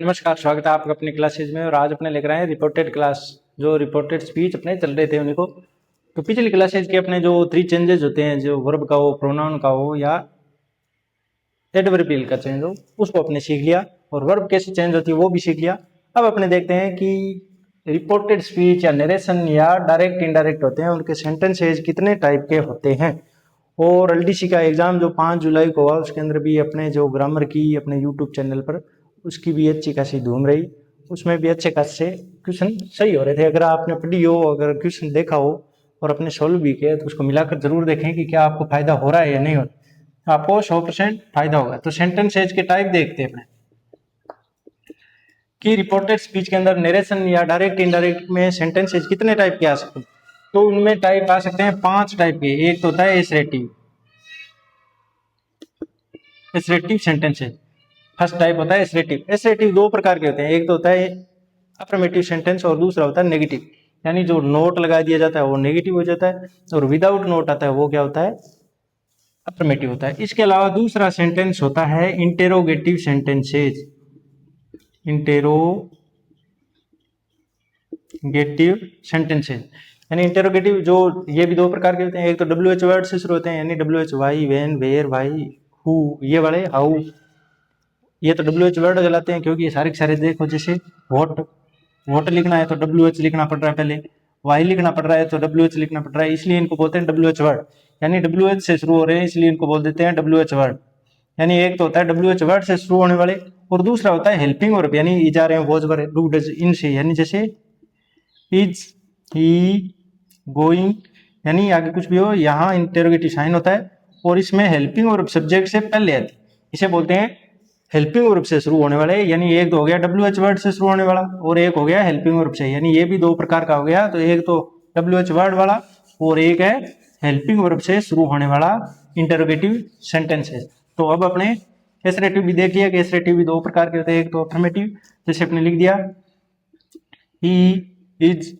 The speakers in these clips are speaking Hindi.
नमस्कार, स्वागत है आपका अपनी क्लासेज में। और आज अपने लेकर आए हैं रिपोर्टेड क्लास, जो रिपोर्टेड स्पीच अपने चल रहे थे उन्हीं को। तो पिछली क्लासेज के अपने जो 3 चेंजेस होते हैं, जो वर्ब का हो, प्रोनाउन का हो या एडवर्बियल का चेंज हो, उसको अपने सीख लिया। और वर्ब कैसे चेंज होती है वो भी सीख लिया। अब अपने देखते हैं कि रिपोर्टेड स्पीच या नरेशन या डायरेक्ट इनडायरेक्ट होते हैं, उनके सेंटेंसेज कितने टाइप के होते हैं। और एलडीसी का एग्जाम जो 5 जुलाई को हुआ, उसके अंदर भी अपने जो ग्रामर की अपने यूट्यूब चैनल पर उसकी भी अच्छी खासी धूम रही। उसमें भी अच्छे खासे क्वेश्चन सही हो रहे थे। अगर आपने पढ़ी हो, अगर क्वेश्चन देखा हो और अपने सोल्व भी किए, तो उसको मिलाकर जरूर देखें कि क्या आपको फायदा हो रहा है या नहीं हो रहा। आपको 100% फायदा होगा। तो सेंटेंसेज के टाइप देखते हैं अपने कि रिपोर्टेड स्पीच के अंदर नरेशन या डायरेक्ट इनडायरेक्ट में सेंटेंसेज कितने टाइप के आ सकते हैं। तो उनमें टाइप आ सकते हैं 5 टाइप के। एक तो होता है एसरेटिव सेंटेंसेज। फर्स्ट टाइप होता है एसरेटिव। एसरेटिव 2 प्रकार के होते हैं। एक तो होता है अफर्मेटिव सेंटेंस और दूसरा होता है नेगेटिव। यानी जो नोट लगा दिया जाता है वो नेगेटिव हो जाता है, और विदाउट नोट आता है वो क्या होता है, अफर्मेटिव होता है। इसके अलावा दूसरा सेंटेंस होता है इंटेरोगेटिव सेंटेंसेज। इंटेरोगेटिव सेंटेंसेज यानी इंटेरोगेटिव जो, ये भी 2 प्रकार के होते हैं। एक तो WH वर्ड से शुरू होते हैं, यानी WH why, when, where, why, who, ये वाले, हाउ। ये तो WH वर्ड कहलाते हैं, क्योंकि ये सारे के सारे देखो, जैसे वोट लिखना है तो WH लिखना पड़ रहा है, पहले वाई लिखना पड़ रहा है तो WH लिखना पड़ रहा है, इसलिए इनको बोलते हैं WH वर्ड। यानी WH से शुरू हो रहे हैं, इसलिए इनको बोल देते हैं WH वर्ड। यानी एक तो होता है WH वर्ड से शुरू होने वाले, और दूसरा होता है हेल्पिंग वर्ब, यानी इजा रहे हैं, वॉज वर, डू, डज, इनसे। यानी जैसे इज, ही, गोइंग, यानी आगे कुछ भी हो, यहाँ इंटेरोगेटिव साइन होता है और इसमें हेल्पिंग वर्ब सब्जेक्ट से पहले आती है। इसे बोलते हैं हेल्पिंग वर्ब से शुरू होने वाले। यानी एक तो हो गया WH वर्ड से शुरू होने वाला, और एक हो गया हेल्पिंग वर्ब से। यानी ये भी 2 प्रकार का हो गया। तो एक तो WH वर्ड वाला और एक है हेल्पिंग वर्ब से शुरू होने वाला इंटरोगेटिव सेंटेंसेस। तो अब अपने एसरेटिव भी देख लिया कि एसरेटिव भी 2 प्रकार के होते हैं। एक तो अफर्मेटिव, जैसे अपने लिख दिया ही इज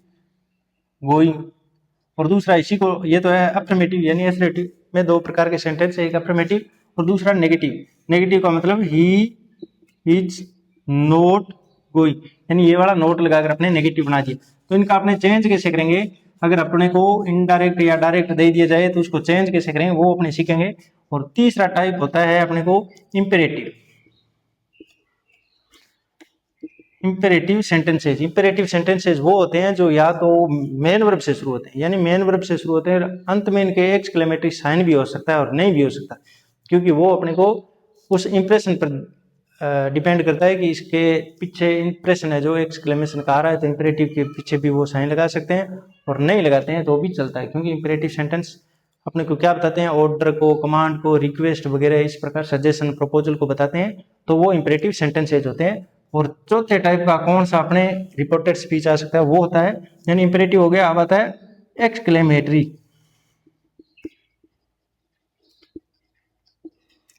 गोइंग, और दूसरा इसी को, ये तो है अफर्मेटिव। यानी एसरेटिव में 2 प्रकार के सेंटेंस, एक अफर्मेटिव और दूसरा नेगेटिव। नेगेटिव का मतलब ही इज नॉट गोइंग, यानी ये वाला नोट लगाकर अपने नेगेटिव बना दिया। तो इनका अपने चेंज कैसे करेंगे, अगर अपने को इनडायरेक्ट या डायरेक्ट दे दिया जाए तो उसको चेंज कैसे करेंगे वो अपने सीखेंगे। और तीसरा टाइप होता है अपने को imperative. Imperative sentences. Imperative sentences वो होते हैं जो या तो मेन वर्ब से शुरू होते हैं, यानी मेन वर्ब से शुरू होते हैं, अंत में इनके एक्सक्लेमेटरी साइन भी हो सकता है और नहीं भी हो सकता, क्योंकि वो अपने को उस इंप्रेशन पर डिपेंड करता है कि इसके पीछे इंप्रेशन है जो एक्सक्लेमेशन का आ रहा है। तो इंपेरेटिव के पीछे भी वो साइन लगा सकते हैं, और नहीं लगाते हैं तो भी चलता है, क्योंकि इंपेरेटिव सेंटेंस अपने को क्या बताते हैं, ऑर्डर को, कमांड को, रिक्वेस्ट वगैरह, इस प्रकार सजेशन, प्रपोजल को बताते हैं। तो वो इंपेरेटिव सेंटेंसेज होते हैं। और चौथे टाइप का कौन सा अपने रिपोर्टेड स्पीच आ सकता है, वो होता है, यानी इंपेरेटिव हो गया, अब आता है एक्सक्लेमेटरी।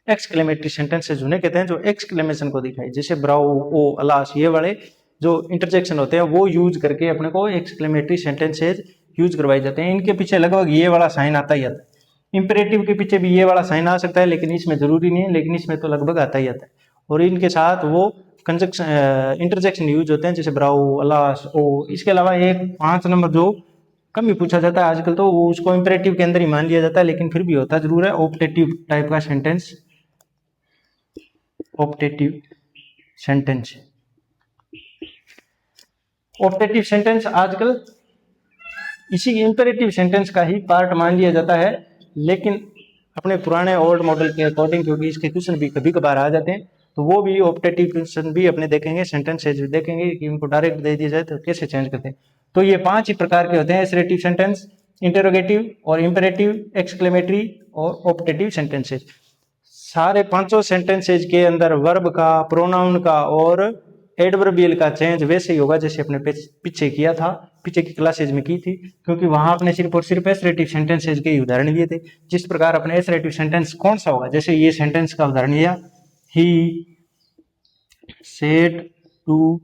एक्सक्लेमेटरी सेंटेंसेज उन्हें कहते हैं जो एक्सक्लेमेशन को दिखाए, जैसे ब्राउ, ओ, अलास, ये वाले जो इंटरजेक्शन होते हैं वो यूज करके अपने को एक्सक्लेमेटरी सेंटेंसेज यूज करवाए जाते हैं। इनके पीछे लगभग ये वाला साइन आता ही आता है। इंपेरेटिव के पीछे भी ये वाला साइन आ सकता है, लेकिन इसमें जरूरी नहीं है, लेकिन इसमें तो लगभग आता ही आता है। और इनके साथ वो कंजक्शन, इंटरजेक्शन यूज होते हैं, जैसे ब्राउ, अलास, ओ। इसके अलावा एक 5 नंबर जो कम ही पूछा जाता है आजकल, तो वो उसको इंपेरेटिव के अंदर ही मान लिया जाता है, लेकिन फिर भी होता जरूर है, ऑप्टेटिव टाइप का sentence. Optative sentence, optative sentence आजकल इसी इंपेरेटिव सेंटेंस का ही पार्ट मान लिया जाता है, लेकिन अपने पुराने ओल्ड मॉडल के अकॉर्डिंग, क्योंकि इसके क्वेश्चन भी कभी कभार आ जाते हैं, तो वो भी ऑप्टेटिव क्वेश्चन भी अपने देखेंगे, सेंटेंसेज भी देखेंगे कि उनको डायरेक्ट दे दिया जाए तो कैसे चेंज करते हैं। तो ये 5 ही प्रकार के होते हैं, एसरेटिव सेंटेंस, इंटेरोगेटिव और इंपेरेटिव, एक्सक्लेमेटरी और ऑप्टेटिव सेंटेंसेज। सारे 5 सेंटेंसेज के अंदर वर्ब का, प्रोनाउन का और एडवर्बियल का चेंज वैसे ही होगा जैसे अपने पीछे किया था, पीछे की क्लासेज में की थी, क्योंकि वहां अपने सिर्फ और सिर्फ एसरेटिव सेंटेंसेज के उदाहरण दिए थे। जिस प्रकार अपने एसरेटिव सेंटेंस कौन सा होगा, जैसे ये सेंटेंस का उदाहरण लिया, ही सेड टू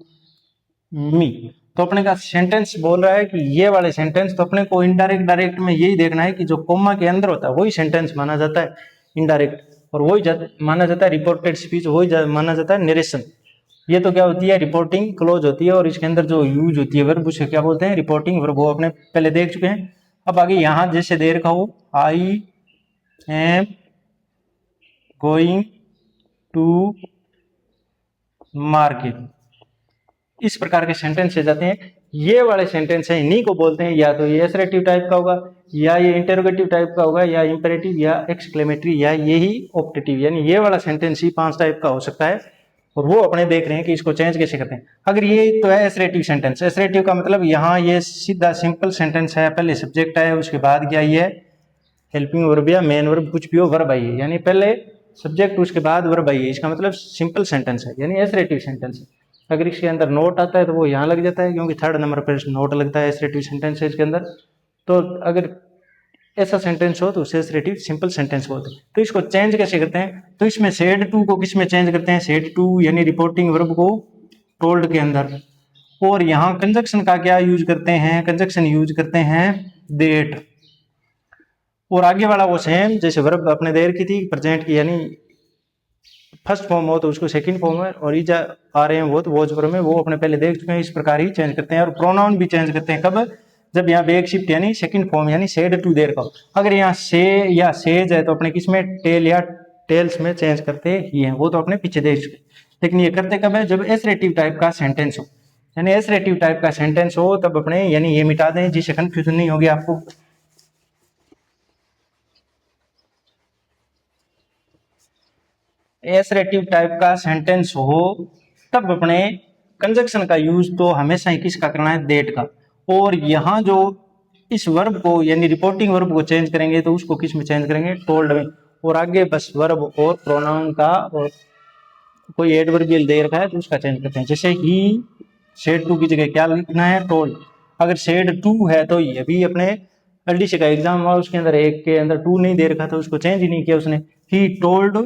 मी, तो अपने का सेंटेंस बोल रहा है कि ये वाले सेंटेंस, तो अपने को इनडायरेक्ट डायरेक्ट में यही देखना है कि जो कोमा के अंदर होता है वही सेंटेंस माना जाता है इनडायरेक्ट, और वही माना जाता है रिपोर्टेड स्पीच, वही माना जाता है नरेशन। ये तो क्या होती है, रिपोर्टिंग क्लोज होती है, और इसके अंदर जो यूज होती है वर्ब उसे क्या बोलते हैं, रिपोर्टिंग वर्ब, वो अपने पहले देख चुके हैं। अब आगे यहाँ जैसे दे रखा हो, I am going to market, इस प्रकार के सेंटेंस से जाते हैं। ये वाले सेंटेंस है, इन्हीं को बोलते हैं, या तो ये एसरेटिव टाइप का होगा, या ये इंटेरोगेटिव टाइप का होगा, या इंपेरेटिव, या एक्सक्लेमेटरी, या यही ऑप्टेटिव, यानी ये वाला सेंटेंस ही 5 टाइप का हो सकता है। और वो अपने देख रहे हैं कि इसको चेंज कैसे करते हैं। अगर ये तो है एसरेटिव सेंटेंस, एसरेटिव का मतलब यहाँ ये सीधा सिंपल सेंटेंस है, पहले सब्जेक्ट है, उसके बाद क्या ये हेल्पिंग वर्ब या मेन वर्ब कुछ भी हो, वर्ब आई है, यानी पहले सब्जेक्ट उसके बाद वर्ब आई है, इसका मतलब सिंपल सेंटेंस है, यानी एसरेटिव सेंटेंस है। अगर इसके अंदर नोट आता है तो वो यहाँ लग जाता है, क्योंकि 3rd नंबर पर नोट लगता है एसरेटिव सेंटेंस है इसके अंदर। तो अगर ऐसा सेंटेंस हो तो उसे एसरेटिव सिंपल सेंटेंस बोलते हैं। तो इसको चेंज कैसे करते हैं, तो इसमें सेड टू को किस में चेंज करते हैं, सेड टू यानी रिपोर्टिंग वर्ब को टोल्ड के अंदर। और यहाँ कंजक्शन का क्या यूज करते हैं, कंजक्शन यूज करते हैं देट। और आगे वाला वो सेम जैसे वर्ब अपने देर की थी, प्रेजेंट की, यानी फर्स्ट फॉर्म हो तो उसको सेकंड फॉर्म है, और इजा आ रहे हैं वो तो वॉज वर्ब में, वो अपने पहले देख चुके हैं, इस प्रकार ही चेंज करते हैं। और प्रोनाउन भी चेंज करते हैं, कब, जब यहाँ बैक शिफ्ट यानी सेकंड फॉर्म यानी सेड टू देर का। अगर यहाँ से या सेज है तो अपने किसमें, टेल या टेल्स में चेंज करते ही हैं, वो तो अपने पीछे देख चुके। लेकिन ये करते कब है, जब एसरेटिव टाइप का सेंटेंस हो, यानी एसरेटिव टाइप का सेंटेंस हो तब अपने, यानी ये मिटा दें जिससे कंफ्यूजन नहीं होगी आपको। एसरेटिव टाइप का सेंटेंस हो तब अपने कंजक्शन का यूज तो हमेशा ही किसका करना है, देट का। और यहाँ जो इस वर्ब को यानी रिपोर्टिंग वर्ब को चेंज करेंगे तो उसको किस में चेंज करेंगे, टोल्ड में। और आगे बस वर्ब और प्रोनाउन का, और कोई एडवर्बियल दे रखा है तो उसका चेंज करते हैं। जैसे ही सेड टू की जगह क्या लिखना है, टोल्ड। अगर सेड टू है तो ये भी अपने एलडीसी का एग्जाम हुआ, उसके अंदर एक के अंदर टू नहीं दे रखा था, उसको चेंज ही नहीं किया उसने, ही टोल्ड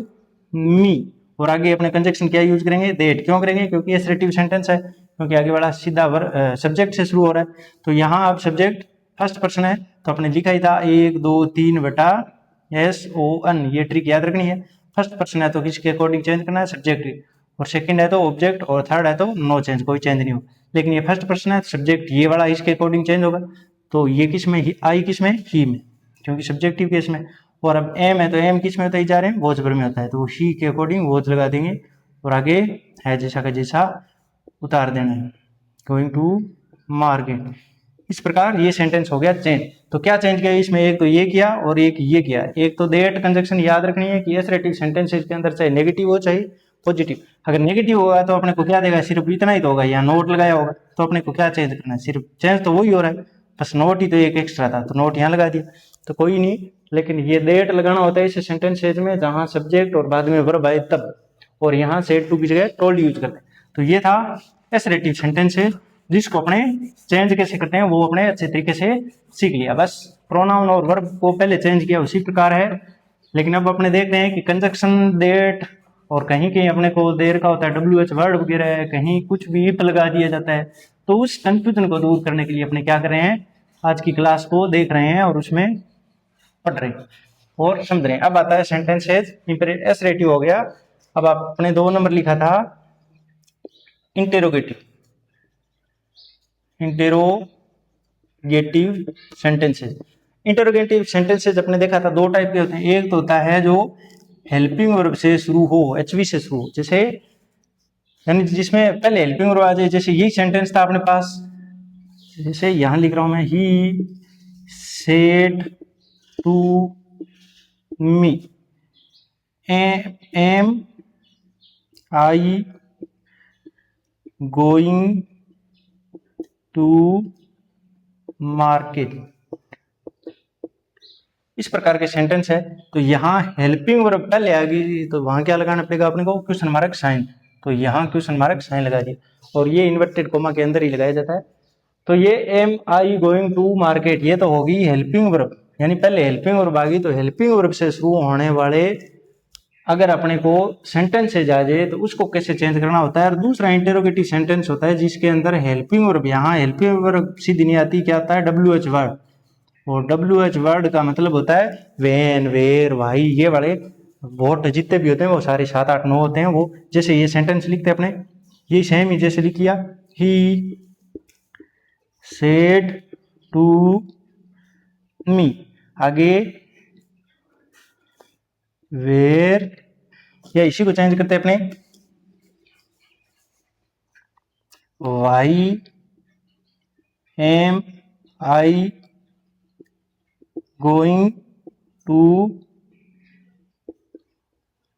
मी। और आगे अपने कंजक्शन क्या यूज करेंगे, देट। क्यों करेंगे, क्योंकि एसरेटिव सेंटेंस है, क्योंकि आगे वाला सीधा सब्जेक्ट से शुरू हो रहा है। तो यहाँ अब सब्जेक्ट फर्स्ट पर्सन है तो अपने लिखा ही था 1 2 3 बटा SON, ये ट्रिक याद रखनी है। फर्स्ट पर्सन है तो किसके अकॉर्डिंग चेंज करना है, सब्जेक्ट, और सेकंड है तो ऑब्जेक्ट, और थर्ड है तो नो चेंज, कोई चेंज नहीं हो। लेकिन ये फर्स्ट पर्सन है सब्जेक्ट ये वाला इसके अकॉर्डिंग चेंज होगा, तो ये किस में, आई किस में, ही में, क्योंकि सब्जेक्टिव केस में। और अब एम है तो एम किस में होता है, जा रहे हैं वॉज वर्ब में होता है, तो ही के अकॉर्डिंग वॉज लगा देंगे, और आगे है जैसा का जैसा उतार देना है, गोइंग टू मार्केट। इस प्रकार ये सेंटेंस हो गया चेंज। तो क्या चेंज किया इसमें, एक तो ये किया और एक ये किया। एक तो देट कंजक्शन याद रखनी है कि एसरेटिव सेंटेंस के अंदर चाहे नेगेटिव हो चाहे पॉजिटिव। अगर नेगेटिव होगा तो अपने को क्या देगा, सिर्फ इतना ही तो होगा, यहाँ नोट लगाया होगा तो अपने को क्या चेंज करना है, सिर्फ चेंज तो वही हो रहा है, बस नोट ही तो एक एक्स्ट्रा था तो नोट यहाँ लगा दिया, तो कोई नहीं। लेकिन ये देट लगाना होता है इस सेंटेंस में जहाँ सब्जेक्ट और बाद में वर्ब आए तब, और यहाँ सेड टू की जगह टोल्ड यूज करते हैं। तो ये था एसरेटिव सेंटेंस है, जिसको अपने चेंज कैसे करते हैं वो अपने अच्छे तरीके से सीख लिया। बस प्रोनाउन और वर्ब को पहले चेंज किया उसी प्रकार है। लेकिन अब अपने देख रहे हैं कि कंजक्शन देट, और कहीं कहीं अपने को दे रखा होता है WH वर्ड वगैरह, कहीं कुछ भी इफ लगा दिया जाता है। तो उस कंफ्यूजन को दूर करने के लिए अपने क्या कर रहे हैं, आज की क्लास को देख रहे हैं और उसमें पढ़ रहे हैं और समझ रहे हैं। अब आता है सेंटेंसेज, एसरेटिव हो गया। अब आपने 2 नंबर लिखा था interrogative, interrogative sentences. Interrogative sentences अपने देखा था 2 टाइप के होते हैं। एक तो होता है जो हेल्पिंग वर्ब से शुरू हो, HV से शुरू हो, जैसे यानी जिसमें पहले हेल्पिंग वर्ब आ जाए। जैसे यही सेंटेंस था अपने पास, जैसे यहां लिख रहा हूं मैं, he said to me am I going to market, इस प्रकार के सेंटेंस है। तो यहाँ हेल्पिंग वर्ब पहले आ गई तो वहां क्या लगाना पड़ेगा अपने को, क्वेश्चन मार्क साइन। तो यहाँ क्वेश्चन मार्क साइन लगा दिया, और ये इन्वर्टेड कोमा के अंदर ही लगाया जाता है। तो ये am I going to market, ये तो होगी हेल्पिंग वर्ब, यानी पहले हेल्पिंग वर्ब आ गई। तो हेल्पिंग वर्ब से शुरू होने वाले अगर अपने को सेंटेंस से जा जाए तो उसको कैसे चेंज करना होता है। और दूसरा इंटेरोगेटिव सेंटेंस होता है जिसके अंदर हेल्पिंग वर्ब, यहाँ हेल्पिंग वर्ब सीधी नहीं आती, क्या आता है WH वर्ड। और WH वर्ड का मतलब होता है वेन, वेर, वाई, ये वाले बहुत जितने भी होते हैं वो सारे 7 8 9 होते हैं। वो जैसे ये सेंटेंस लिखते हैं अपने, ये सेम ही जैसे लिख लिया, ही सेड टू मी। आगे वेर, या इसी को चेंज करते हैं अपने, why am I going to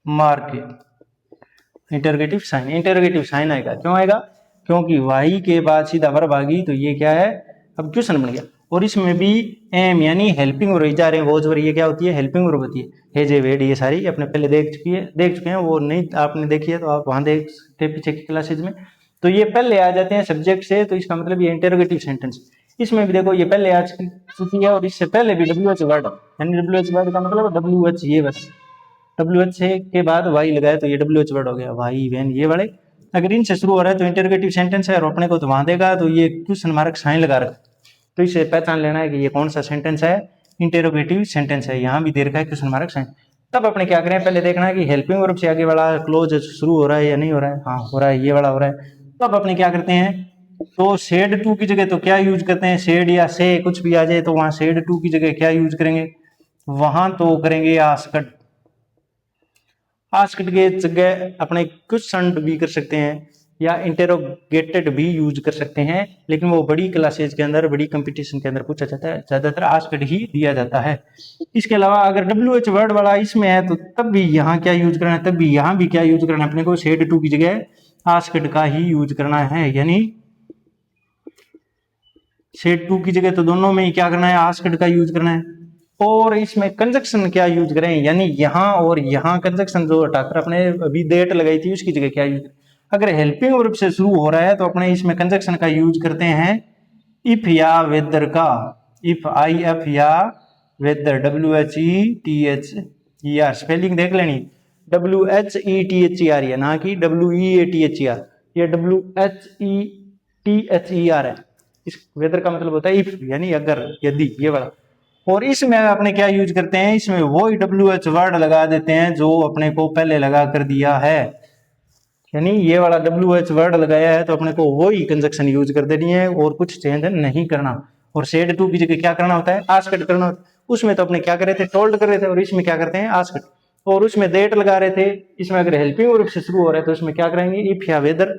market. Interrogative sign, interrogative sign आएगा, क्यों आएगा? क्योंकि वाई के बाद सीधा वर्ब आ गई, तो ये क्या है, अब क्वेश्चन बन गया। और इसमें भी एम यानी हेल्पिंग वर्ब जा रहे हैं, वो जब ये क्या होती है, हेल्पिंग वर्ब होती है। हे जे वेड ये सारी अपने पहले देख चुके हैं, वो नहीं आपने देखी है तो आप वहां देख सकते हैं पीछे की क्लासेज में। तो ये पहले आ जाते हैं सब्जेक्ट से, तो इसका मतलब ये इंटरोगेटिव सेंटेंस। इसमें भी देखो ये पहले आ चुकी है, और इससे पहले भी WH वर्ड, यानी WH वर्ड का मतलब WH ये वर्ड, WH के बाद वाई लगाया तो ये WH वर्ड हो गया, वाई वैन ये वाले। अगर इनसे शुरू हो रहा है तो इंटरोगेटिव सेंटेंस है, और अपने को तो वहां देगा तो ये क्वेश्चन मार्क साइन लगा रखा, तो इसे पहचान लेना है कि ये कौन सा सेंटेंस है, इंटरोगेटिव सेंटेंस है। यहाँ भी दे रखा है क्वेश्चन मार्क साइन। तब अपने क्या करें, पहले देखना है कि हेल्पिंग वर्ब से आगे वाला क्लोज शुरू हो रहा है या नहीं हो रहा है। हाँ हो रहा है, ये वाला हो रहा है। तब अपने क्या करते हैं, तो सेड टू की जगह तो क्या यूज करते हैं, सेड या से कुछ भी आ जाए तो वहां सेड टू की जगह क्या यूज करेंगे, वहां तो करेंगे आस्क्ड। आस्क्ड के जगह अपने क्वेश्चन भी कर सकते हैं, या इंटेरोगेटेड भी यूज कर सकते हैं, लेकिन वो बड़ी क्लासेज के अंदर, बड़ी कंपटीशन के अंदर पूछा जाता है, ज्यादातर आस्क्ड ही दिया जाता है। इसके अलावा अगर WH वर्ड वाला इसमें है तो तब भी यहाँ क्या यूज करना है, तब भी यहाँ भी क्या यूज करना है, अपने को सेड टू की जगह आस्क्ड का ही यूज करना है। यानी सेड टू की जगह तो दोनों में ही क्या करना है, आस्क्ड का यूज करना है। और इसमें कंजक्शन क्या यूज करें, यानी यहाँ और यहाँ कंजक्शन जो हटाकर अपने अभी डेट लगाई थी उसकी जगह क्या यूज करें। अगर हेल्पिंग वर्ब से शुरू हो रहा है तो अपने इसमें कंजक्शन का यूज करते हैं इफ या वेदर का, इफ IF या वेदर, WHETHER। स्पेलिंग देख लेनी, WHETHER है ना कि WEATHER, ये WHETHER है। इस वेदर का मतलब होता है इफ, यानी अगर, यदि, ये वाला। और इसमें अपने क्या यूज करते हैं, इसमें वो WH वर्ड लगा देते हैं जो अपने को पहले लगा कर दिया है, यानी ये वाला WH वर्ड लगाया है तो अपने को वो ही कंजक्शन यूज कर देनी है और कुछ चेंज नहीं करना। और सेड टू की जगह क्या करना होता है, आस्क्ड करना होता है। उसमें तो अपने क्या कर रहे थे, टोल्ड कर रहे थे, और इसमें क्या करते हैं, आस्क्ड। और उसमें डेट लगा रहे थे, इसमें अगर हेल्पिंग वर्ब से शुरू हो रहा है तो इसमें क्या करेंगे, इफ या वेदर,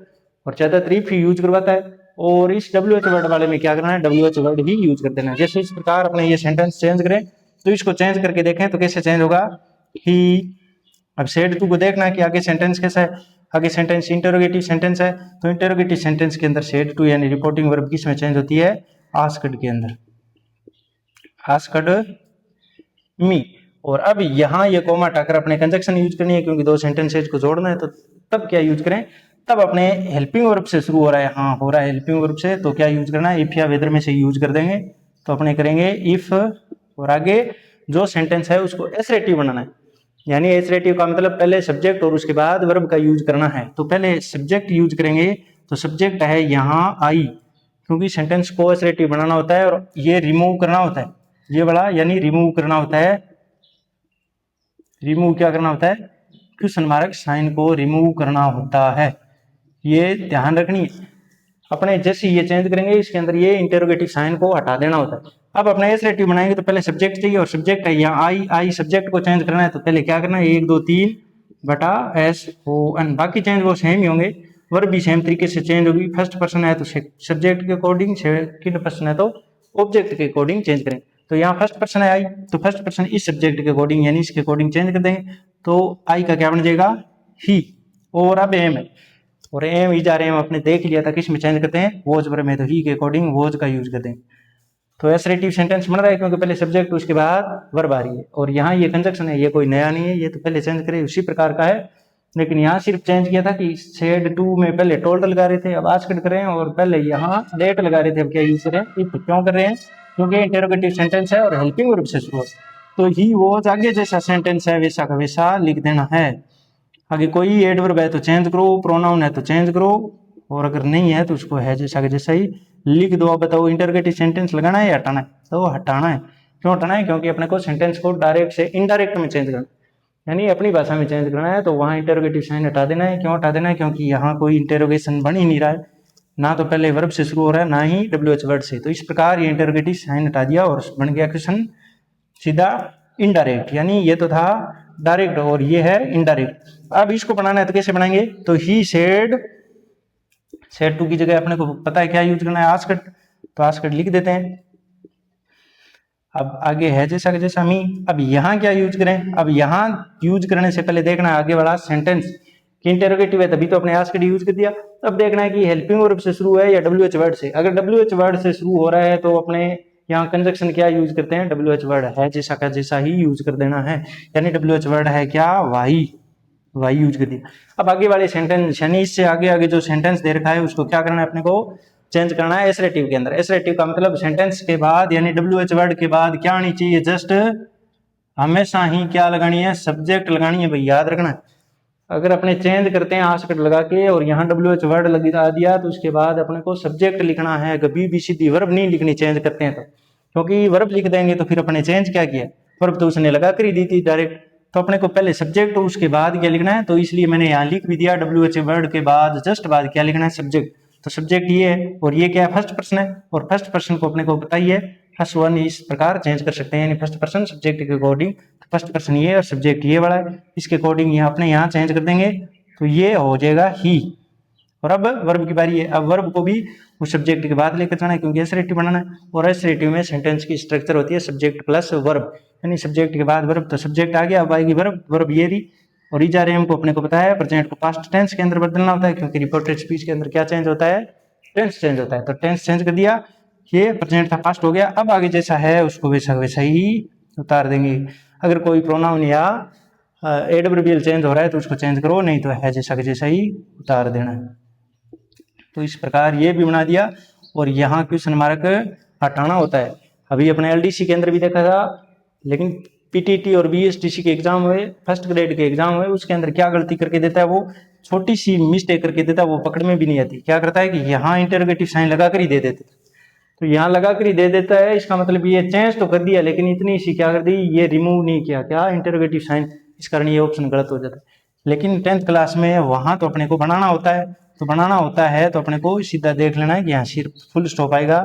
और ज्यादातर इफ ही यूज करवाता है। और इस WH वर्ड वाले में क्या करना है, WH वर्ड ही यूज कर देना है। जैसे इस प्रकार अपने ये सेंटेंस चेंज करें, तो इसको चेंज करके देखें तो कैसे चेंज होगा, ही। अब सेड टू को देखना है कि आगे सेंटेंस कैसा है, आगे सेंटेंस इंटरोगेटिव सेंटेंस है, तो इंटरोगेटिव सेंटेंस के अंदर सेड टू यानी रिपोर्टिंग वर्ब किस में चेंज होती है, आस्क्ड के अंदर, आस्क्ड मी। और अब यहाँ ये कोमा हटाकर अपने कंजक्शन यूज करनी है, क्योंकि दो सेंटेंसेज को जोड़ना है। तो तब क्या यूज करें, तब अपने हेल्पिंग वर्ब से शुरू हो रहा है, हाँ हो रहा है हेल्पिंग वर्ब से, तो क्या यूज करना है, इफ या वेदर में से यूज कर देंगे। तो अपने करेंगे इफ, और आगे जो सेंटेंस है उसको एसरेटिव बनाना है, यानी एसरेटिव का मतलब पहले सब्जेक्ट और उसके बाद वर्ब का यूज करना है। तो पहले सब्जेक्ट यूज करेंगे, तो सब्जेक्ट है यहाँ आई, क्योंकि सेंटेंस को एसरेटिव बनाना होता है, और ये रिमूव करना होता है, ये वाला यानी रिमूव करना होता है। रिमूव क्या करना होता है, क्वेश्चन मार्क साइन को रिमूव करना होता है, ये ध्यान रखनी है। अपने जैसे ये चेंज करेंगे इसके अंदर ये इंटरोगेटिव साइन को हटा देना होता है। अब अपने एसरेटिव बनाएंगे तो पहले सब्जेक्ट चाहिए, और सब्जेक्ट है यहाँ आई सब्जेक्ट को चेंज करना है, तो पहले क्या करना है, 1 2 3 बटा SON। बाकी चेंज वो सेम ही होंगे, वर्ब भी सेम तरीके से चेंज होगी। फर्स्ट पर्सन है तो सब्जेक्ट के अकॉर्डिंग, सेकंड पर्सन है तो ऑब्जेक्ट के अकॉर्डिंग चेंज करें। तो यहाँ फर्स्ट पर्सन है आई, तो फर्स्ट पर्सन इस सब्जेक्ट के अकॉर्डिंग यानी इसके अकॉर्डिंग चेंज कर देंगे, तो आई का क्या बन जाएगा, ही। और अब एम है, और एम ही जा रहे हैं हम अपने देख लिया था किस में चेंज करते हैं, वोज वर्ब में, तो ही के अकॉर्डिंग वोज का यूज करते हैं। तो एसरेटिव सेंटेंस बन रहा है क्योंकि पहले सब्जेक्ट उसके बाद वर्ब आ रही है, और यहाँ ये कंजक्शन है, ये कोई नया नहीं है, ये तो पहले चेंज करे उसी प्रकार का है। लेकिन यहाँ सिर्फ चेंज किया था कि सेड टू में पहले टोल्ड लगा रहे थे, अब आस्क्ड कर रहे हैं, और पहले यहाँ डेट लगा रहे थे, अब क्या यूज करें, इफ। क्यों कर रहे हैं, क्योंकि इंटरोगेटिव सेंटेंस है और हेल्पिंग वर्ब से शुरू, तो ही वोज आगे जैसा सेंटेंस है वैसा का वैसा लिख देना है। आगे कोई एडवर्ब है तो चेंज करो, प्रोनाउन है तो चेंज करो, और अगर नहीं है तो उसको है जैसा कि जैसा ही लिख दो। अब बताओ इंटरोगेटिव सेंटेंस लगाना है या हटाना है, तो हटाना है। क्यों हटाना है, क्योंकि अपने को सेंटेंस को डायरेक्ट से इनडायरेक्ट में चेंज करना, यानी अपनी भाषा में चेंज करना है तो वहाँ इंटेरोगेटिव साइन हटा देना है। क्यों हटा देना है? क्योंकि यहाँ कोई इंटेरोगेशन बन ही नहीं रहा है, ना तो पहले वर्ब से शुरू हो रहा है ना ही WH वर्ड से। तो इस प्रकार ये इंटेरोगेटिव साइन हटा दिया और बन गया क्वेश्चन सीधा इनडायरेक्ट, यानी ये तो था डायरेक्ट और ये है इनडायरेक्ट। अब इसको बनाना है तो कैसे बनाएंगे? तो ही सेड टू की जगह अपने को पता है क्या यूज करना है, आस्क्ड, तो आस्क्ड लिख देते हैं। अब आगे है जैसा कि जैसा मी। अब यहाँ क्या यूज करें? अब यहाँ यूज करने से पहले देखना आगे वाला सेंटेंस कि इंटेरोगेटिव है तभी तो अपने आस्क्ड यूज कर दिया। अब देखना है कि हेल्पिंग वर्ब से शुरू है या WH वर्ड से। अगर WH वर्ड से शुरू हो रहा है तो अपने यहाँ कंजक्शन क्या यूज करते हैं? WH वर्ड है जैसा का जैसा ही यूज कर देना है, यानी WH वर्ड है क्या? वाई यूज कर दिया। अब आगे वाले सेंटेंस यानी इससे आगे आगे जो सेंटेंस दे रखा है उसको क्या करना है? अपने को चेंज करना है एसरेटिव के अंदर। एसरेटिव का मतलब सेंटेंस के बाद यानी WH वर्ड के बाद क्या आनी चाहिए? जस्ट हमेशा ही क्या लगानी है? सब्जेक्ट लगानी है भाई, याद रखना। अगर अपने चेंज करते हैं आस्क्ड लगा के और यहाँ WH वर्ड लगा दिया तो उसके बाद अपने को सब्जेक्ट लिखना है, कभी भी सीधी वर्ब नहीं लिखनी चेंज करते हैं तो, क्योंकि वर्ब लिख देंगे तो फिर अपने चेंज क्या किया? वर्ब तो उसने लगा कर ही दी थी डायरेक्ट, तो अपने को पहले सब्जेक्ट और उसके बाद क्या लिखना है। तो इसलिए मैंने यहाँ लिख भी दिया WH वर्ड के बाद जस्ट बाद क्या लिखना है? सब्जेक्ट। तो सब्जेक्ट ये है और ये क्या है? फर्स्ट पर्सन है, और फर्स्ट पर्सन को अपने को पता ही है फर्स्ट वन इस प्रकार चेंज कर सकते हैं, यानी फर्स्ट पर्सन सब्जेक्ट के अकॉर्डिंग। फर्स्ट पर्सन ये और सब्जेक्ट ये वाला है, इसके अकॉर्डिंग यहाँ अपने यहाँ चेंज कर देंगे तो ये हो जाएगा ही। और अब वर्ब की बारी है। अब वर्ब को भी उस सब्जेक्ट के बाद लेकर जाना है क्योंकि एसरेटिव बनाना है, और एसरेटिव में सेंटेंस की स्ट्रक्चर होती है सब्जेक्ट प्लस वर्ब, यानी सब्जेक्ट के बाद वर्ब। तो सब्जेक्ट आ गया, अब आएगी वर्ब। वर्ब ये रही, और इज आर एम को अपने को पता है प्रेजेंट को पास्ट टेंस के अंदर बदलना होता है, क्योंकि रिपोर्टेड स्पीच के अंदर क्या चेंज होता है? टेंस चेंज होता है। तो टेंस चेंज कर दिया, ये प्रेजेंट था पास्ट हो गया। अब आगे जैसा है उसको वैसा वैसा ही उतार देंगे। अगर कोई प्रोनाउन या एडवर्बियल चेंज हो रहा है तो उसको चेंज करो, नहीं तो है जैसा कि जैसा ही उतार देना है। तो इस प्रकार ये भी बना दिया। और यहाँ क्वेश्चन मार्क हटाना होता है। अभी अपने LDC के अंदर भी देखा था, लेकिन PTT और BSTC के एग्जाम हुए, फर्स्ट ग्रेड के एग्जाम हुए, उसके अंदर क्या गलती करके देता है? वो छोटी सी मिस्टेक करके देता है, वो पकड़ में भी नहीं आती। क्या करता है कि यहाँ इंटरोगेटिव साइन लगा कर ही दे देते, तो यहाँ लगा कर ही दे देता है। इसका मतलब ये चेंज तो कर दिया लेकिन इतनी सी क्या कर दी, ये रिमूव नहीं किया क्या? Interrogative sign. इस कारण ये ऑप्शन गलत हो जाता है। लेकिन 10th क्लास में वहाँ तो अपने को बनाना होता है, तो बनाना होता है तो अपने को सीधा देख लेना है कि यहाँ सिर्फ फुल स्टॉप आएगा।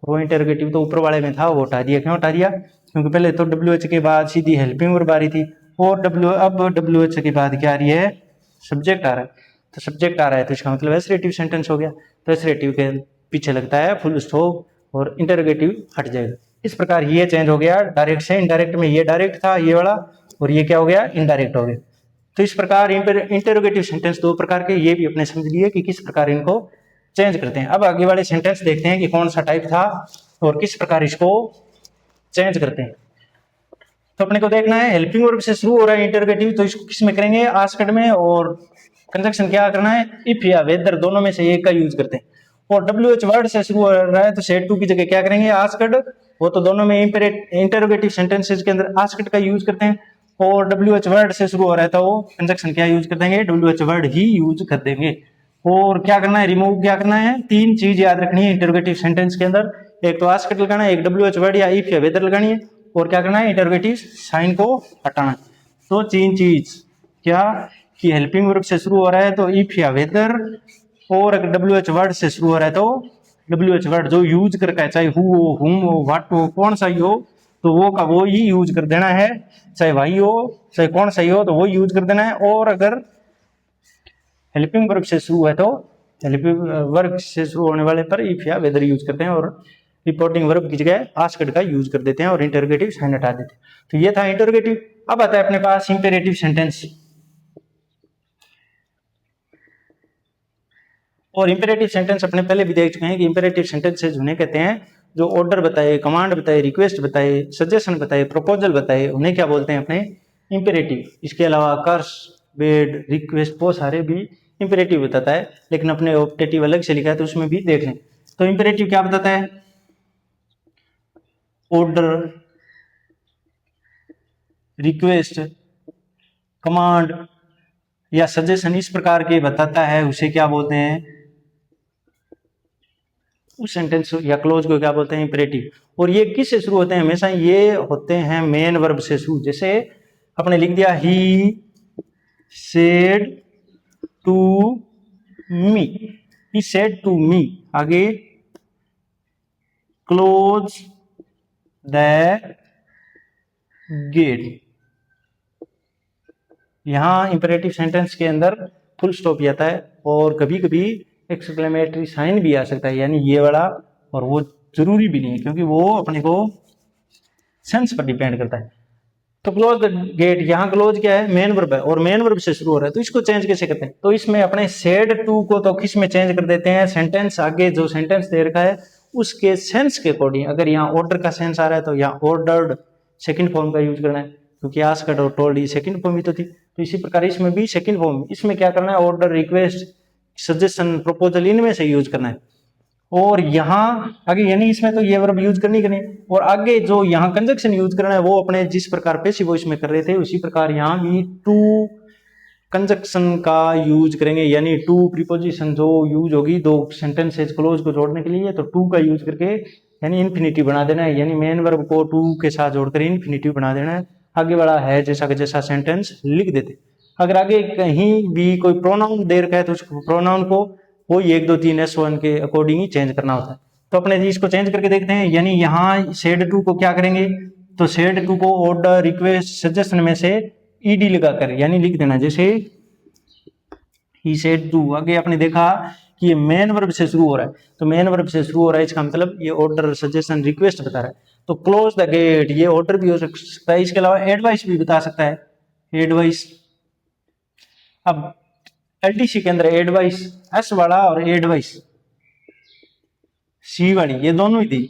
वो इंटरोगेटिव तो ऊपर वाले में था, वो हटा दिया। क्यों हटा दिया? क्योंकि पहले तो WH के बाद सीधी हेल्पिंग वर्ब आ रही थी, और अब WH के बाद क्या आ रही है? सब्जेक्ट आ रहा है। तो सब्जेक्ट आ रहा है तो इसका मतलब एसरेटिव सेंटेंस हो गया। तो एसरेटिव के पीछे लगता है फुल स्टॉप और इंटरोगेटिव हट जाएगा। इस प्रकार ये चेंज हो गया डायरेक्ट से इनडायरेक्ट में। ये डायरेक्ट था ये वाला, और ये क्या हो गया? इनडायरेक्ट हो गया। तो इस प्रकार इंटरोगेटिव सेंटेंस दो प्रकार के, ये भी अपने समझ लिए कि किस प्रकार इनको चेंज करते हैं। अब आगे वाले सेंटेंस देखते हैं कि कौन सा टाइप था और किस प्रकार इसको चेंज करते हैं। तो अपने को देखना है हेल्पिंग वर्ब से शुरू हो रहा है इंटरोगेटिव, तो इसको किस में करेंगे? आस्क्ड में। और कंजक्शन क्या करना है? इफ या वेदर दोनों में से एक का यूज करते हैं। और WH वर्ड से शुरू हो रहा है तो सेड टू की जगह क्या करेंगे? आस्क्ड। वो तो दोनों में इंटरोगेटिव सेंटेंसेस के अंदर आस्क्ड का यूज करते हैं। और WH वर्ड से शुरू हो रहा है तो वो कंजक्शन क्या यूज कर देंगे? WH वर्ड ही यूज कर देंगे। और क्या करना है? रिमूव क्या करना है? 3 चीज याद रखनी है इंटरोगेटिव सेंटेंस के अंदर। एक तो आस्क्ड लगाना है, एक WH वर्ड या इफ या वेदर लगानी है, और क्या करना है? इंटरोगेटिव साइन को हटाना है। तो 3 चीज क्या कि हेल्पिंग वर्ब से शुरू हो रहा है तो इफ या वेदर, और अगर WH वर्ड से शुरू हो रहा है तो WH वर्ड जो यूज करके, चाहे हु हो, हुम हो, व्हाट हो, कौन सा ही हो, तो वो का वो ही यूज कर देना है। चाहे भाई हो चाहे कौन सा ही हो तो वो यूज कर देना है। और अगर हेल्पिंग वर्ब से शुरू है तो हेल्पिंग वर्ब से शुरू होने वाले पर इफ या वेदर यूज करते हैं, और रिपोर्टिंग वर्ब की जगह आस्क्ड का यूज कर देते हैं और इंटरोगेटिव साइन हटा देते हैं। तो ये था इंटरोगेटिव। अब आता है अपने पास इंपेरेटिव सेंटेंस। और इंपेरेटिव सेंटेंस अपने पहले भी देख चुके हैं कि इंपेरेटिव सेंटेंसेस उन्हें कहते हैं जो ऑर्डर बताए, कमांड बताए, रिक्वेस्ट बताए, सजेशन बताए, प्रपोजल बताए, उन्हें क्या बोलते हैं? अपने इंपेरेटिव। इसके अलावा कर्स, बेड, रिक्वेस्ट, बहुत सारे भी इंपेरेटिव बताता है, लेकिन अपने ऑप्टेटिव अलग से लिखा है तो उसमें भी देख लें। तो इंपेरेटिव क्या बताता है? ऑर्डर, रिक्वेस्ट, कमांड या सजेशन इस प्रकार के बताता है, उसे क्या बोलते हैं? उस सेंटेंस या क्लोज को क्या बोलते हैं? इंपेरेटिव। और ये किस से शुरू होते हैं? हमेशा ये होते हैं मेन वर्ब से शुरू। जैसे अपने लिख दिया he said to me, he said to me. आगे क्लोज द गेट। यहां इंपेरेटिव सेंटेंस के अंदर फुल स्टॉप आता है और कभी कभी एक्सक्लेमेटरी साइन भी आ सकता है, यानी ये वाला, और वो जरूरी भी नहीं है क्योंकि वो अपने को सेंस पर डिपेंड करता है। तो क्लोज द गेट, यहाँ क्लोज क्या है, मेन वर्ब है और मेन वर्ब से शुरू हो रहा है, तो इसको चेंज कैसे करते हैं? तो इसमें अपने सेड टू को तो किस में चेंज कर देते हैं, सेंटेंस आगे जो सेंटेंस दे रखा है उसके सेंस के अकॉर्डिंग। अगर यहाँ ऑर्डर का सेंस आ रहा है तो यहाँ ऑर्डर्ड सेकंड फॉर्म का यूज करना है, क्योंकि आस्क्ड और टोल्ड ये सेकंड फॉर्म ही तो थी। तो इसी प्रकार इसमें भी सेकंड फॉर्म, इसमें क्या करना है, ऑर्डर, रिक्वेस्ट, सजेशन, प्रपोजल, इनमें से यूज करना है। और यहाँ आगे यानी इसमें तो ये वर्ब यूज करनी करनी, और आगे जो यहाँ कंजक्शन यूज करना है वो अपने जिस प्रकार पैसिव वॉइस में कर रहे थे उसी प्रकार यहाँ भी टू कंजक्शन का यूज करेंगे, यानी टू प्रीपोजिशन जो यूज होगी दो सेंटेंसेज क्लोज को जोड़ने के लिए, तो टू का यूज करके यानी इन्फिनिटिव बना देना है, यानी मेन वर्ब को टू के साथ जोड़कर इन्फिनिटिव बना देना है। आगे वाला है जैसा का जैसा सेंटेंस लिख देते। अगर आगे कहीं भी कोई प्रोनाउन दे रखा है तो उस प्रोनाउन को वही 1 2 3 S1 के अकॉर्डिंग ही चेंज करना होता है। तो अपने इसको चेंज करके देखते हैं, यानी यहाँ सेड टू को क्या करेंगे, तो सेड टू को ऑर्डर, रिक्वेस्ट, सजेशन में से ईडी लगाकर यानी लिख देना, जैसे ही सेड टू। आगे आपने देखा कि ये मेन वर्ब से शुरू हो रहा है, तो मेन वर्ब से शुरू हो रहा है इसका मतलब ये ऑर्डर, सजेशन, रिक्वेस्ट बता रहा है। तो क्लोज द गेट ये ऑर्डर भी हो सकता है, इसके अलावा एडवाइस भी बता सकता है, एडवाइस। अब एलटीसी के अंदर एडवाइस एस वाला और एडवाइस सी वाली ये दोनों ही थी,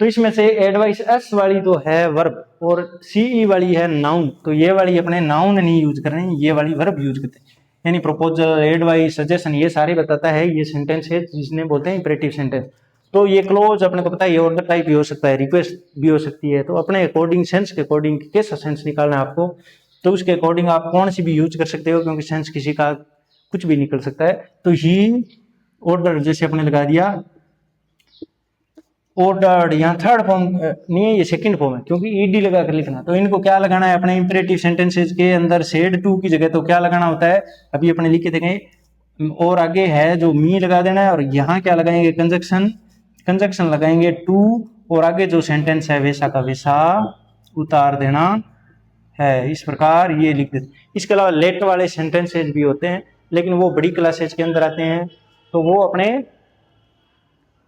तो इसमें से एडवाइस एस वाली तो है वर्ब और सीई वाली है नाउन, तो ये वाली अपने नाउन नहीं यूज कर रहे हैं, ये वाली वर्ब यूज करते हैं। यानी प्रपोजल, एडवाइस, सजेशन ये सारे बताता है, ये सेंटेंस है जिसने बोलते हैं इंपेरेटिव सेंटेंस। तो ये क्लोज अपने को पता है ये ऑर्डर टाइप भी हो सकता है, रिक्वेस्ट भी हो सकती है, तो अपने अकॉर्डिंग सेंस के अकॉर्डिंग कैसा सेंस निकालना है आपको, तो उसके अकॉर्डिंग आप कौन सी भी यूज कर सकते हो, क्योंकि सेंस किसी का कुछ भी निकल सकता है। तो ही ऑर्डर जैसे अपने लगा दिया ऑर्डर्ड, यहाँ थर्ड फॉर्म नहीं है, ये सेकंड फॉर्म है क्योंकि ईडी लगा कर लिखना। तो इनको क्या लगाना है अपने इंपेरेटिव सेंटेंसेस के अंदर सेड टू की जगह तो क्या लगाना होता है, अभी अपने लिख के देखेंगे। और आगे है जो मी लगा देना है और यहाँ क्या लगाएंगे, कंजक्शन, कंजक्शन लगाएंगे टू, और आगे जो सेंटेंस है वैसा का वैसा उतार देना है, इस प्रकार ये लिख देते। इसके अलावा लेट वाले सेंटेंसेज भी होते हैं लेकिन वो बड़ी क्लासेज के अंदर आते हैं, तो वो अपने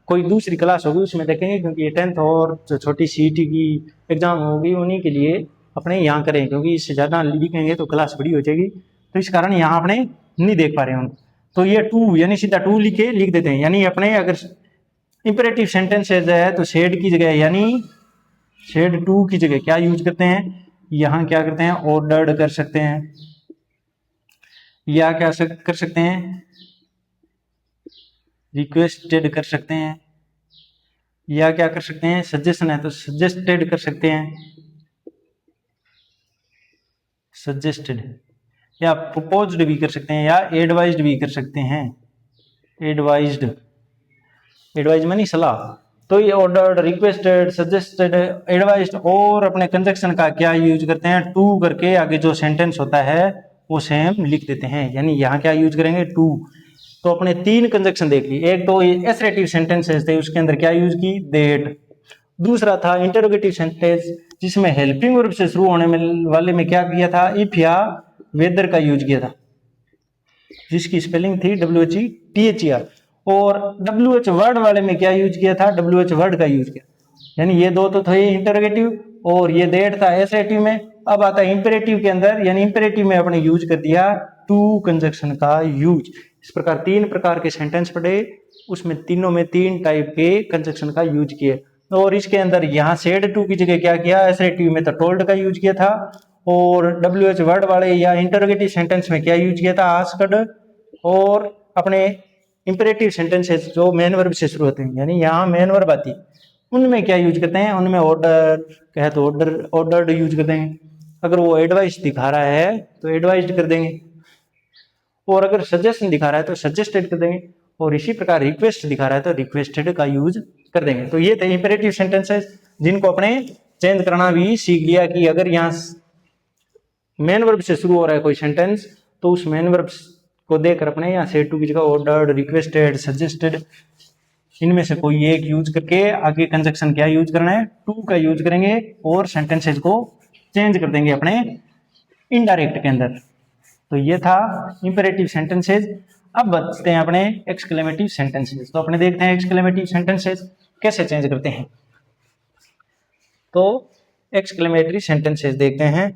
कोई दूसरी क्लास होगी उसमें देखेंगे, क्योंकि ये 10th और जो छोटी सीईटी की एग्जाम होगी उन्हीं के लिए अपने यहाँ करें, क्योंकि इससे ज़्यादा लिखेंगे तो क्लास बड़ी हो जाएगी, तो इस कारण यहाँ अपने नहीं देख पा रहे हैं उनको। तो ये टू यानी सीधा टू लिख देते हैं, यानी अपने अगर इंपेरेटिव सेंटेंसेज है तो शेड की जगह यानी शेड टू की जगह क्या यूज करते हैं, यहाँ क्या करते हैं, ऑर्डर्ड कर सकते हैं, या क्या कर सकते हैं, रिक्वेस्टेड कर सकते हैं, या क्या कर सकते हैं, सजेशन है तो सजेस्टेड कर सकते हैं, सजेस्टेड, या प्रपोज्ड भी कर सकते हैं, या एडवाइज्ड भी कर सकते हैं, एडवाइज्ड, एडवाइज मानी सलाह। तो ये ऑर्डर्ड, रिक्वेस्टेड, सजेस्टेड, एडवाइज्ड, और अपने कंजक्शन का क्या यूज करते हैं, टू करके आगे जो सेंटेंस होता है वो सेम लिख देते हैं, यानी यहाँ क्या यूज करेंगे, टू। तो अपने 3 कंजक्शन देख ली, एक तो एसरेटिव सेंटेंसेस थे उसके अंदर क्या यूज की, दैट। दूसरा था इंटरोगेटिव सेंटेंस जिसमें हेल्पिंग वर्ब से शुरू होने वाले में क्या किया था, इफ या वेदर का यूज किया था, जिसकी स्पेलिंग थी WHETHER। और WH वर्ड वाले में क्या यूज किया था, WH वर्ड का यूज किया, यानी ये दो तो थे इंटरोगेटिव और ये दैट था एसरेटिव में। अब आता है इंपेरेटिव के अंदर, यानी इंपेरेटिव में अपने यूज कर दिया टू कंजक्शन का यूज। इस प्रकार 3 प्रकार के सेंटेंस पढ़े, उसमें तीनों में 3 टाइप के कंजक्शन का यूज किए। और इसके अंदर यहाँ सेड टू की जगह क्या किया, एसरेटिव में तो टोल्ड का यूज किया था, और WH वर्ड वाले या इंटरोगेटिव सेंटेंस में क्या यूज किया था, आस्क्ड। और अपने इंपेरेटिव सेंटेंसेस जो मेन वर्ब से शुरू होते हैं, यानी यहाँ मेन वर्ब आती, उनमें क्या यूज करते हैं, उनमें ऑर्डर कहे तो ऑर्डर्ड यूज कर देंगे, अगर वो एडवाइस दिखा रहा है तो एडवाइज्ड कर देंगे, और अगर सजेशन दिखा रहा है तो सजेस्टेड कर देंगे, और इसी प्रकार रिक्वेस्ट दिखा रहा है तो रिक्वेस्टेड का यूज कर देंगे। तो ये थे इंपेरेटिव सेंटेंसेस जिनको अपने चेंज करना भी सीख लिया, कि अगर यहाँ मेन वर्ब से शुरू हो रहा है कोई सेंटेंस, तो उस मेन वर्ब को देकर अपने यहाँ से टू की जगह ऑर्डर्ड, रिक्वेस्टेड, सजेस्टेड, इनमें से कोई एक यूज करके आगे कंजक्शन क्या यूज करना है, टू का यूज करेंगे और सेंटेंसेज को चेंज कर देंगे अपने इनडायरेक्ट के अंदर। तो ये था इंपेरेटिव सेंटेंसेज। अब बचते हैं अपने एक्सक्लेमेटिव सेंटेंसेज। तो अपने देखते हैं एक्सक्लेमेटिव सेंटेंसेज कैसे चेंज करते हैं। तो एक्सक्लेमेटरी सेंटेंसेज देखते हैं।